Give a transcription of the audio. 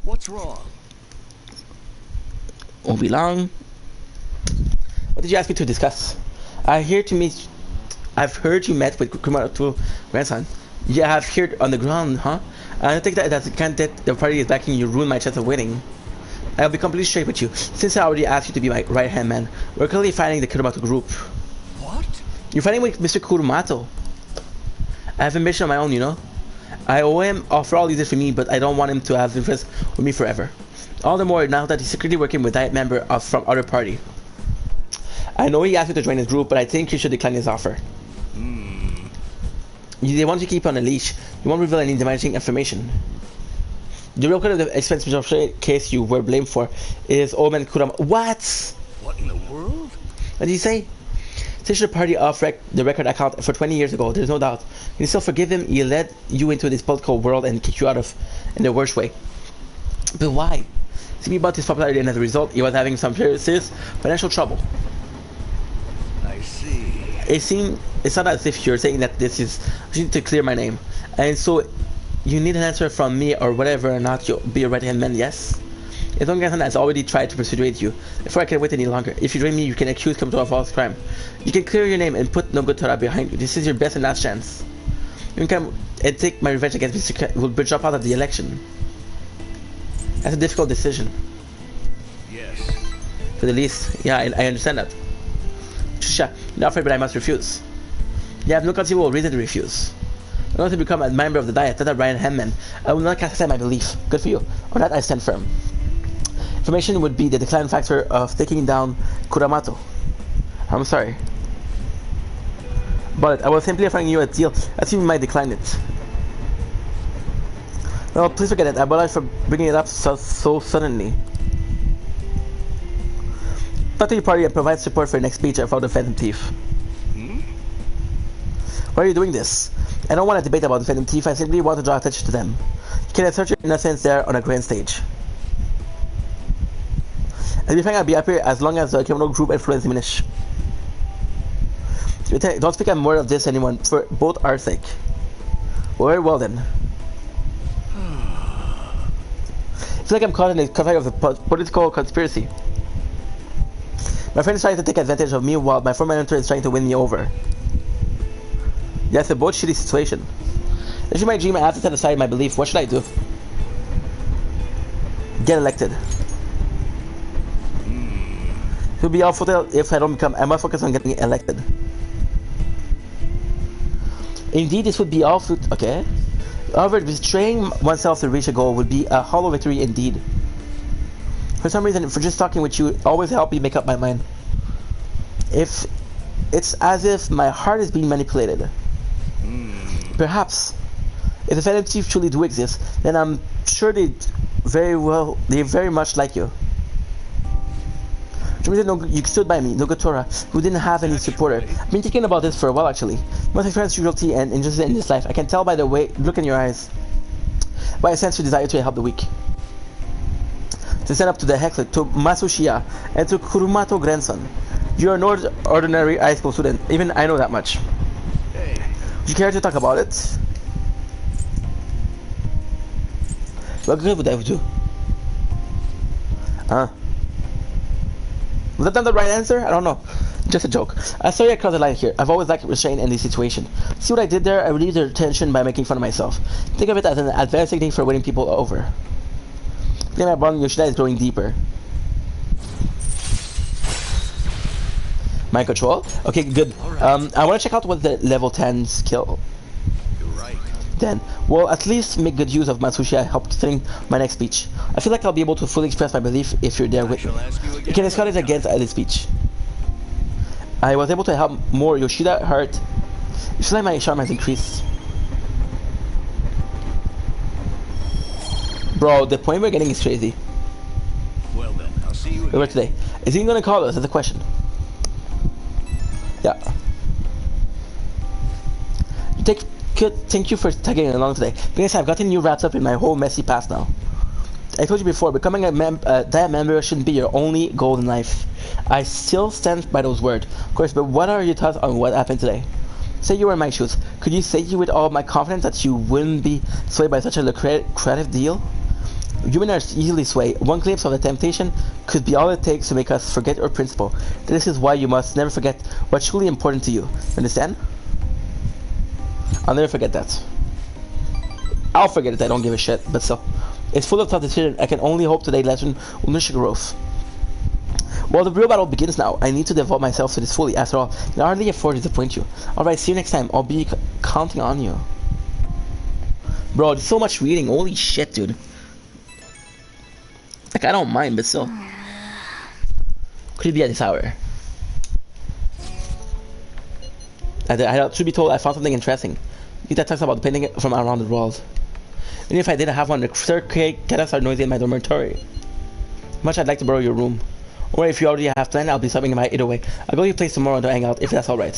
What's wrong? Won't be long. What did you ask me to discuss? I hear to meet. I've heard you met with Kumamoto grandson. You have here on the ground, huh? I don't think that's the kind that the party is backing you ruin my chance of winning. I'll be completely straight with you. Since I already asked you to be my right-hand man, we're currently fighting the Kurumato group. What? You're fighting with Mr. Kurumato. I have a mission of my own, you know? I owe him for all he did for me, but I don't want him to have influence with me forever. All the more now that he's secretly working with that member from other party. I know he asked you to join his group, but I think you should decline his offer. They want you to keep on a leash. You won't reveal any damaging information. The real cause of the expense case you were blamed for is old man Kurama. What? What in the world? What did he say? Since the party off the record account for 20 years ago, there's no doubt. You still forgive him. He led you into this political world and kicked you out of in the worst way. But why? See about his popularity, and as a result, he was having some serious financial trouble. I see. It's not as if you're saying that this is you need to clear my name, and so you need an answer from me or whatever or not you'll be a right-hand man. Yes. His own grandson has already tried to persuade you. Before I can wait any longer, if you join me, you can accuse Kumamoto of false crime. You can clear your name and put Nobutora behind you. This is your best and last chance. You can come and take my revenge against Mr. Will drop out of the election. That's a difficult decision. Yes. For the least, yeah, I understand that. Shusha, not afraid, but I must refuse. You have no conceivable reason to refuse. I want to become a member of the Diet, not a Ryan Hemman. I will not cast aside my belief. Good for you. On that I stand firm. Information would be the decline factor of taking down Kuramato. I'm sorry. But I was simply offering you a deal as you might decline it. No, please forget it. I apologize for bringing it up so suddenly. Talk to your party and provide support for your next speech about the Phantom Thief. Why are you doing this? I don't want to debate about the Phantom Thief. I simply want to draw attention to them. You can assert your innocence there on a grand stage. I'll be fine. I'll be happy as long as the criminal group influence diminish. Don't speak a word of this to anyone, for both our sake. Very well then. I feel like I'm caught in the conflict of a political conspiracy. My friend is trying to take advantage of me while my former mentor is trying to win me over. That's a both shitty situation. If you my dream, I have to set aside my belief. What should I do? Get elected. It would be awful if I don't become. I must focus on getting elected. Indeed, this would be awful. Okay. However, betraying oneself to reach a goal would be a hollow victory indeed. For some reason, for just talking with you, always help me make up my mind. If it's as if my heart is being manipulated. Perhaps, if the Phantom Thief truly do exist, then I'm sure they very much like you. You stood by me, Nobutora, who didn't have any supporter. I've been thinking about this for a while actually. Most experienced cruelty and interested in this life. I can tell by the way look in your eyes. By a sense of desire to help the weak. To stand up to the heckler, to Masushia, and to Kurumato grandson. You're no ordinary high school student. Even I know that much. Hey. Would you care to talk about it? What good would I do? Huh? Was that not the right answer? I don't know. Just a joke. Sorry I crossed the line here. I've always lacked restraint in this situation. See what I did there? I relieved their tension by making fun of myself. Think of it as an advanced technique for winning people over. Then my bond Yoshida is growing deeper. Mind control? Okay, good. I want to check out what the level 10 skill. You're right. Then, well, at least make good use of Matsushi. I helped think my next speech. I feel like I'll be able to fully express my belief if you're there with me. You can discuss it against this speech. I was able to help more Yoshida hurt. You feel like my charm has increased. Bro, the point we're getting is crazy. Well then, I'll see you again. Over today. Is he gonna call us? That's the question. Yeah. Thank you for tagging along today. Because I've gotten you wrapped up in my whole messy past now. I told you before, becoming a Diet member shouldn't be your only goal in life. I still stand by those words. Of course, but what are your thoughts on what happened today? Say you were in my shoes. Could you say you with all my confidence that you wouldn't be swayed by such a lucrative deal? Human are easily swayed. One glimpse of the temptation could be all it takes to make us forget our principle. This is why you must never forget what's truly important to you. Understand? I'll never forget that. I'll forget it, I don't give a shit, but still. It's full of tough decisions. I can only hope today's lesson will nourish your growth. Well, the real battle begins now. I need to devote myself to this fully. After all, I can hardly afford to disappoint you. Alright, see you next time. I'll be counting on you. Bro, there's so much reading. Holy shit, dude. Like, I don't mind, but still. Could it be at this hour? Truth be told, I found something interesting. That talks about the painting from around the world. And if I did have one, the third cats are noisy in my dormitory. Much I'd like to borrow your room. Or if you already have planned, I'll be stopping by either way. I'll go to your place tomorrow to hang out, if that's alright.